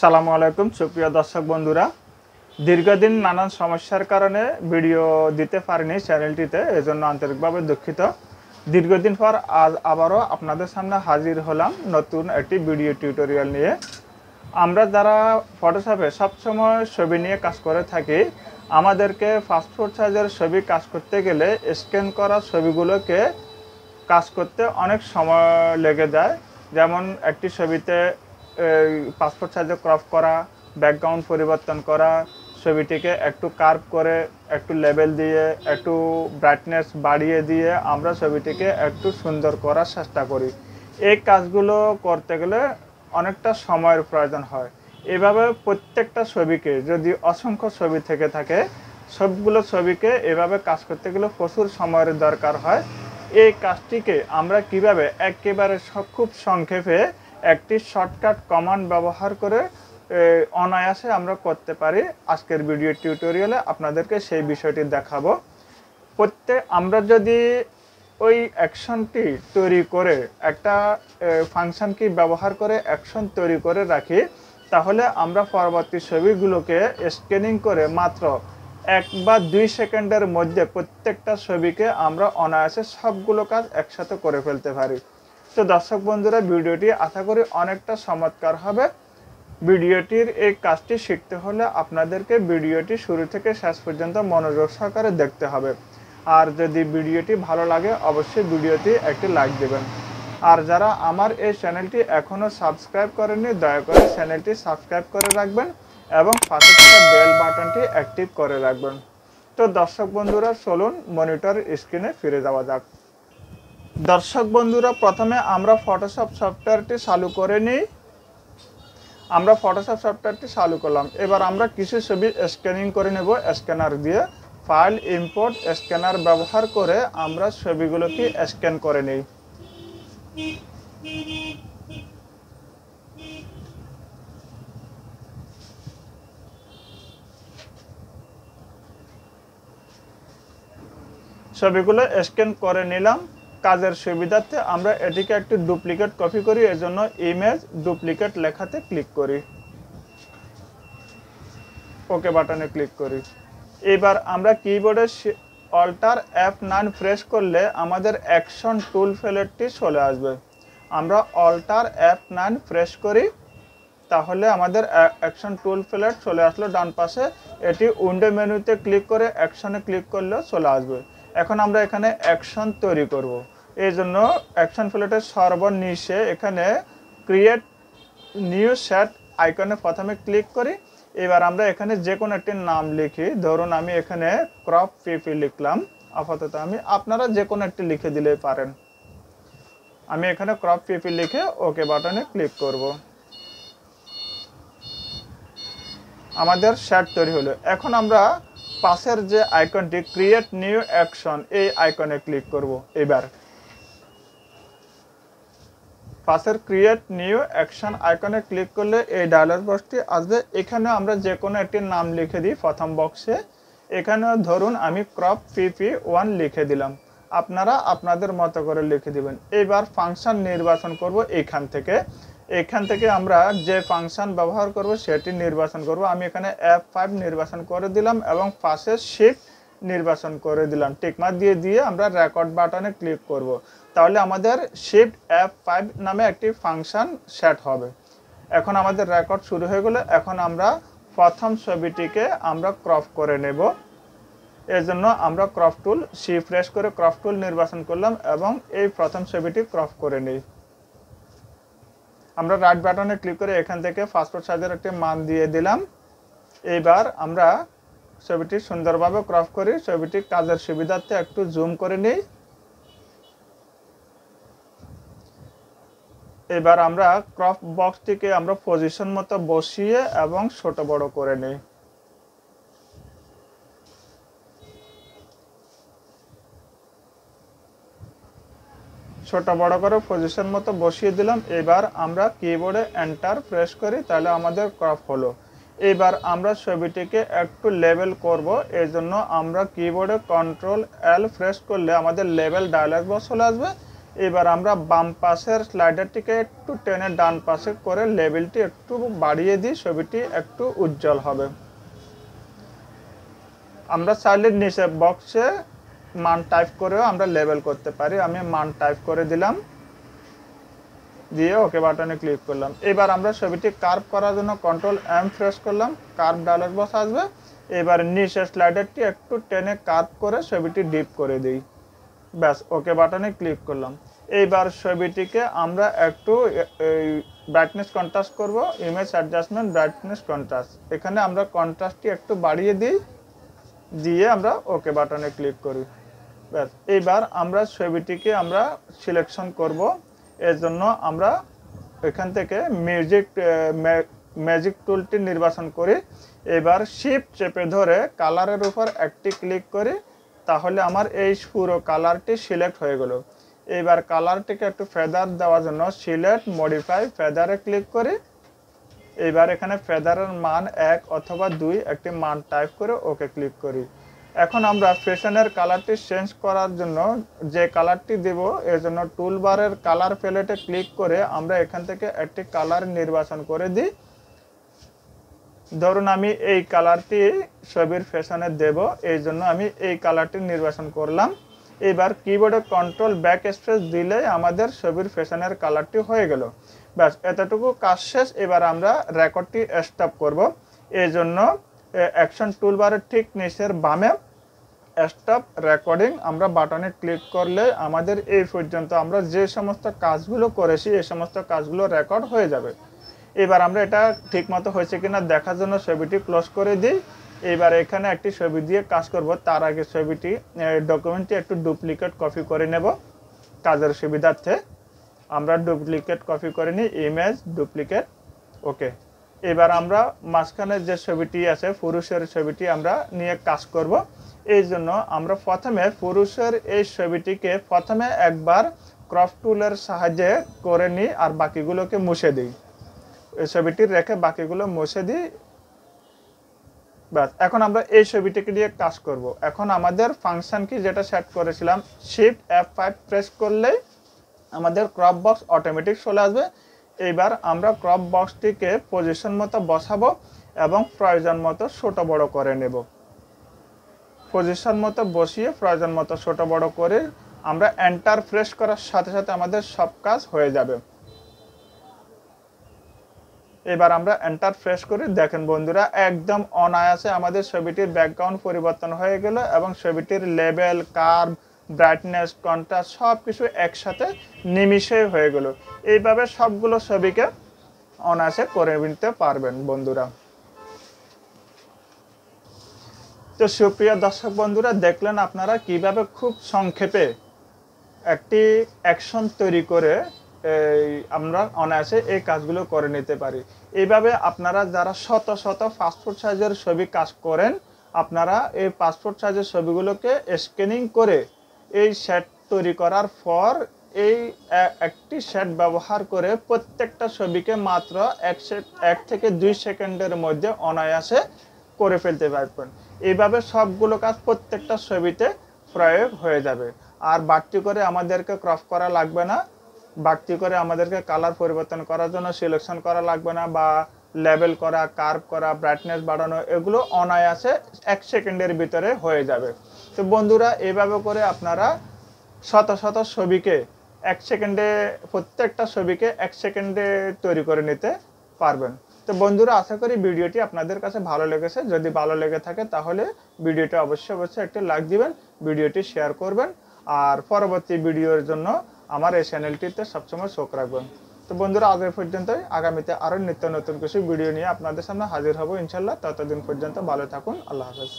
সালামু আলাইকুম সুপ্রিয় দর্শক বন্ধুরা, দীর্ঘদিন নানান সমস্যার কারণে ভিডিও দিতে পারিনি চ্যানেলটিতে, এজন্য আন্তরিকভাবে দুঃখিত। দীর্ঘদিন পর আজ আবারও আপনাদের সামনে হাজির হলাম নতুন একটি ভিডিও টিউটোরিয়াল নিয়ে। আমরা যারা ফটোশপে সবসময় ছবি নিয়ে কাজ করে থাকি, আমাদেরকে পাসপোর্ট সাইজের ছবি কাজ করতে গেলে স্ক্যান করা ছবিগুলোকে কাজ করতে অনেক সময় লেগে যায়। যেমন একটি ছবিতে পাসপোর্ট সাইজে ক্রপ করা, ব্যাকগ্রাউন্ড পরিবর্তন করা, ছবিটিকে একটু কার্ভ করে একটু লেবেল দিয়ে একটু ব্রাইটনেস বাড়িয়ে দিয়ে আমরা ছবিটিকে একটু সুন্দর করার চেষ্টা করি। এই কাজগুলো করতে গেলে অনেকটা সময়ের প্রয়োজন হয়। এভাবে প্রত্যেকটা ছবিকে যদি অসংখ্য ছবি থেকে থাকে, সবগুলো ছবিকে এভাবে কাজ করতে গেলে প্রচুর সময়ের দরকার হয়। এই কাজটিকে আমরা কিভাবে একেবারে খুব সংক্ষেপে একটি শর্টকাট কমান্ড ব্যবহার করে অনায়াসে আমরা করতে পারি, আজকের ভিডিও টিউটোরিয়ালে আপনাদেরকে সেই বিষয়টি দেখাবো। আমরা যদি ওই অ্যাকশনটি তৈরি করে একটা ফাংশন কি ব্যবহার করে অ্যাকশন তৈরি করে রাখি, তাহলে আমরা পরবর্তী ছবিগুলোকে স্ক্যানিং করে মাত্র 1 বা 2 সেকেন্ডের মধ্যে প্রত্যেকটা ছবিকে আমরা অনায়াসে সবগুলো কাজ একসাথে করে ফেলতে পারি। তো দর্শক বন্ধুরা, ভিডিওটি আশা করি অনেকটা চমৎকার হবে। ভিডিওটির এই কাজটি শিখতে হলে আপনাদেরকে ভিডিওটি শুরু থেকে শেষ পর্যন্ত মনোযোগ সহকারে দেখতে হবে। আর যদি ভিডিওটি ভালো লাগে অবশ্যই ভিডিওটি একটি লাইক দেবেন। আর যারা আমার এই চ্যানেলটি এখনও সাবস্ক্রাইব করেননি, দয়া করে চ্যানেলটি সাবস্ক্রাইব করে রাখবেন এবং পাশে থাকা বেল বাটনটি অ্যাক্টিভ করে রাখবেন। তো দর্শক বন্ধুরা, চলুন মনিটর স্ক্রিনে ফিরে যাওয়া যাক। দর্শক বন্ধুরা, প্রথমে আমরা ফটোশপ সফটওয়্যারটি চালু করে নিই। আমরা ফটোশপ সফটওয়্যারটি চালু করলাম। এবার আমরা কিছু ছবি স্ক্যানিং করে নেব স্ক্যানার দিয়ে। ফাইল, ইম্পোর্ট, স্ক্যানার ব্যবহার করে আমরা ছবিগুলোকে স্ক্যান করে নিই। ছবিগুলো স্ক্যান করে নিলাম। কাজের সুবিধার্থে আমরা এটিকে একটি ডুপ্লিকেট কপি করি, এজন্য ইমেজ ডুপ্লিকেট লেখাতে ক্লিক করি, ওকে বাটনে ক্লিক করি। এবার আমরা কিবোর্ডে অল্টার F9 প্রেস করলে আমাদের অ্যাকশন টুল প্যালেটটি চলে আসবে। আমরা অল্টার F9 প্রেস করি, তাহলে আমাদের অ্যাকশন টুল প্যালেট চলে আসলো ডান পাশে। এটি উইন্ডো মেনুতে ক্লিক করে অ্যাকশনে ক্লিক করলেও চলে আসবে। এখন আমরা এখানে অ্যাকশন তৈরি করব। এই জন্য অ্যাকশন প্যালেটের সর্বনিচে এখানে ক্রিয়েট নিউ সেট আইকনে প্রথমে ক্লিক করি। এবার আমরা এখানে যে কোনো একটি নাম লিখি। ধরুন আমি এখানে ক্রপ পিপি লিখলাম। আপাতত আপনারা যে কোনো একটি লিখে দিলেই পারেন। আমি এখানে ক্রপ পিপি লিখে ওকে বাটনে ক্লিক করব। আমাদের সেট তৈরি হলো। এখন আমরা পাশের যে আইকনটি ক্রিয়েট নিউ অ্যাকশন, এই আইকনে ক্লিক করব। এবার পাশের ক্রিয়েট নিউ অ্যাকশন আইকনে ক্লিক করলে এই ডায়লগ বক্সটি আসবে। এখানে আমরা যে কোনো একটি নাম লিখে দিই প্রথম বক্সে। এখানে ধরুন আমি ক্রপ PP1 লিখে দিলাম। আপনারা আপনাদের মতো করে লিখে দিবেন। এবার ফাংশন নির্বাচন করব। এখান থেকে আমরা যে ফাংশন ব্যবহার করব সেটি নির্বাচন করব। আমি এখানে F5 নির্বাচন করে দিলাম এবং পাশে শিফট নির্বাচন করে দিলাম। টিকমার্ক দিয়ে আমরা রেকর্ড বাটনে ক্লিক করব। তাহলে আমাদের শিফট F5 নামে একটি ফাংশন সেট হবে। এখন আমাদের রেকর্ড শুরু হয়ে গেল। এখন আমরা প্রথম ছবিটিকে আমরা ক্রপ করে নেব। এর জন্য আমরা ক্রপ টুল প্রেস করে ক্রপ টুল নির্বাচন করলাম এবং এই প্রথম ছবিটি ক্রপ করে নিই। আমরা রাইট বাটনে ক্লিক করে এখান থেকে পাসপোর্ট সাইজের একটি মান দিয়ে দিলাম। এইবার আমরা ছবিটি সুন্দরভাবে ক্রপ করি। ছবিটি কাজের সুবিধার্থে একটু জুম করে নিই। এবার আমরা ক্রপ বক্সটিকে আমরা পজিশন মতো বসিয়ে এবং ছোট বড় করে নিই। ছোট বড় করে পজিশন মতো বসিয়ে দিলাম। এবার আমরা কিবোর্ডে এন্টার প্রেস করি, তাহলে আমাদের ক্রপ হলো। এবার আমরা ছবিটিকে একটু লেবেল করব। এর জন্য আমরা কিবোর্ডে Ctrl L প্রেস করলে আমাদের লেবেল ডায়লগ বক্স চলে আসবে। এবার আমরা বাম পাশের স্লাইডারটিকে একটু টেনে ডান পাশে করে লেভেলটি একটু বাড়িয়ে দিই, ছবিটি একটু উজ্জ্বল হবে। আমরা চাইলে নিচে বক্সে মান টাইপ করেও আমরা লেবেল করতে পারি। আমি মান টাইপ করে দিলাম, দিয়ে ওকে বাটনে ক্লিক করলাম। এবার আমরা ছবিটি কার্ভ করার জন্য কন্ট্রোল এম প্রেস করলাম, কার্ভ ডায়লগ বক্স আসবে। এবার নিচের স্লাইডারটি একটু টেনে কার্ভ করে ছবিটি ডিপ করে দিই, ব্যাস ওকে বাটনে ক্লিক করলাম। এইবার ছবিটিকে আমরা একটু ব্রাইটনেস কন্ট্রাস্ট করব, ইমেজ অ্যাডজাস্টমেন্ট ব্রাইটনেস কন্ট্রাস্ট, এখানে আমরা কন্ট্রাস্টটি একটু বাড়িয়ে দিই, দিয়ে আমরা ওকে বাটনে ক্লিক করি, ব্যাস। এইবার আমরা ছবিটিকে আমরা সিলেকশন করব, এর জন্য আমরা এখান থেকে ম্যাজিক টুলটি নির্বাচন করি। এবার শিফট চেপে ধরে কালারের উপর একটি ক্লিক করি, তাহলে আমার এই পুরো কালারটি সিলেক্ট হয়ে গেল। এবার কালারটিকে একটু ফেদার দেওয়ার জন্য সিলেক্ট মডিফাই ফেদারে ক্লিক করি। এবার এখানে ফেদারের মান 1 অথবা 2 একটি মান টাইপ করে ওকে ক্লিক করি। এখন আমরা ফ্যাশনের কালারটি চেঞ্জ করার জন্য যে কালারটি দেব, এর জন্য টুলবারের কালার প্যালেটে ক্লিক করে আমরা এখান থেকে একটি কালার নির্বাচন করে দিই। ধরুন আমি এই কালারটি ছবির ফ্যাশনে দেব, এই জন্য আমি এই কালারটি নির্বাচন করলাম। এবার কিবোর্ডে কন্ট্রোল ব্যাক স্পেস দিলে আমাদের ছবির ফ্যাশনের কালারটি হয়ে গেল, ব্যাস এতটুকু কাজ শেষ। এবার আমরা রেকর্ডটি স্টপ করব, এই জন্য অ্যাকশন টুলবারের ঠিক নিচের বামে স্টপ রেকর্ডিং আমরা বাটনে ক্লিক করলে আমাদের এই পর্যন্ত আমরা যে সমস্ত কাজগুলো করেছি এই সমস্ত কাজগুলো রেকর্ড হয়ে যাবে। এবার আমরা এটা ঠিকমতো হয়েছে কিনা দেখার জন্য ছবিটি ক্লোজ করে দিই। এবার এখানে একটি ছবি দিয়ে কাজ করব, তার আগে ছবিটি ডকুমেন্টটি একটু ডুপ্লিকেট কপি করে নেব কাজের সুবিধার্থে। আমরা ডুপ্লিকেট কপি করে নিই, ইমেজ ডুপ্লিকেট, ওকে। এবার আমরা মাঝখানে যে ছবিটি আছে পুরুষের ছবিটি আমরা নিয়ে কাজ করব। এই জন্য আমরা প্রথমে পুরুষের এই ছবিটিকে প্রথমে একবার ক্রপ টুলের সাহায্যে করে নিই আর বাকিগুলোকে মুছে দিই। এই ছবিটি রেখে বাকিগুলো মুছে দিই, ব্যাস। এখন আমরা এই ছবিটিকে দিয়ে কাজ করব। এখন আমাদের ফাংশন কি যেটা সেট করেছিলাম, শিফট F5 প্রেস করলেই আমাদের ক্রপ বক্স অটোমেটিক চলে আসবে। এইবার আমরা ক্রপ বক্সটিকে পজিশন মতো বসাবো এবং প্রয়োজন মতো ছোট বড় করে নেব। পজিশন মতো বসিয়ে প্রয়োজন মতো ছোট বড় করে আমরা এন্টার প্রেস করার সাথে সাথে আমাদের সব কাজ হয়ে যাবে। এবার আমরা এন্টার প্রেস করি, দেখেন বন্ধুরা একদম অনায়াসে আমাদের ছবিটির ব্যাকগ্রাউন্ড পরিবর্তন হয়ে গেল এবং ছবিটির লেভেল, কার্ভ, ব্রাইটনেস, কন্ট্রাস্ট সব কিছু একসাথে নিমিষে হয়ে গেল। এইভাবে সবগুলো ছবিকে অনায়াসে করে নিতে পারবেন বন্ধুরা। তো সুপ্রিয় দর্শক বন্ধুরা, দেখলেন আপনারা কিভাবে খুব সংক্ষেপে একটি অ্যাকশন তৈরি করে আমরা অনায়াসে এই কাজগুলো করে নিতে পারি। এইভাবে আপনারা যারা শত শত পাসপোর্ট সাইজের ছবি কাজ করেন, আপনারা এই পাসপোর্ট সাইজের ছবিগুলোকে স্ক্যানিং করে এই সেট তৈরি করার পর এই একটি সেট ব্যবহার করে প্রত্যেকটা ছবিকে মাত্র 1 থেকে 2 সেকেন্ডের মধ্যে অনায়াসে করে ফেলতে পারবেন। এইভাবে সবগুলো কাজ প্রত্যেকটা ছবিতে প্রয়োগ হয়ে যাবে। আর বাড়তি করে আমাদেরকে ক্রপ করা লাগবে না, বাড়তি করে আমাদেরকে কালার পরিবর্তন করার জন্য সিলেকশন করা লাগবে না, বা লেবেল করা, কার্ভ করা, ব্রাইটনেস বাড়ানো, এগুলো অনায়াসে 1 সেকেন্ডের ভিতরে হয়ে যাবে। তো বন্ধুরা, এইভাবে করে আপনারা শত শত ছবিকে 1 সেকেন্ডে, প্রত্যেকটা ছবিকে 1 সেকেন্ডে তৈরি করে নিতে পারবেন। তো বন্ধুরা, আশা করি ভিডিওটি আপনাদের কাছে ভালো লেগেছে। যদি ভালো লেগে থাকে তাহলে ভিডিওটি অবশ্যই একটি লাইক দিবেন, ভিডিওটি শেয়ার করবেন, আর পরবর্তী ভিডিওর জন্য আমার এই চ্যানেলটিতে সবসময় চোখ রাখবেন। তো বন্ধুরা, আজ পর্যন্তই। আগামীতে আরও নিত্য নতুন কিছু ভিডিও নিয়ে আপনাদের সামনে হাজির হব ইনশাল্লাহ। ততদিন পর্যন্ত ভালো থাকুন। আল্লাহ হাফেজ।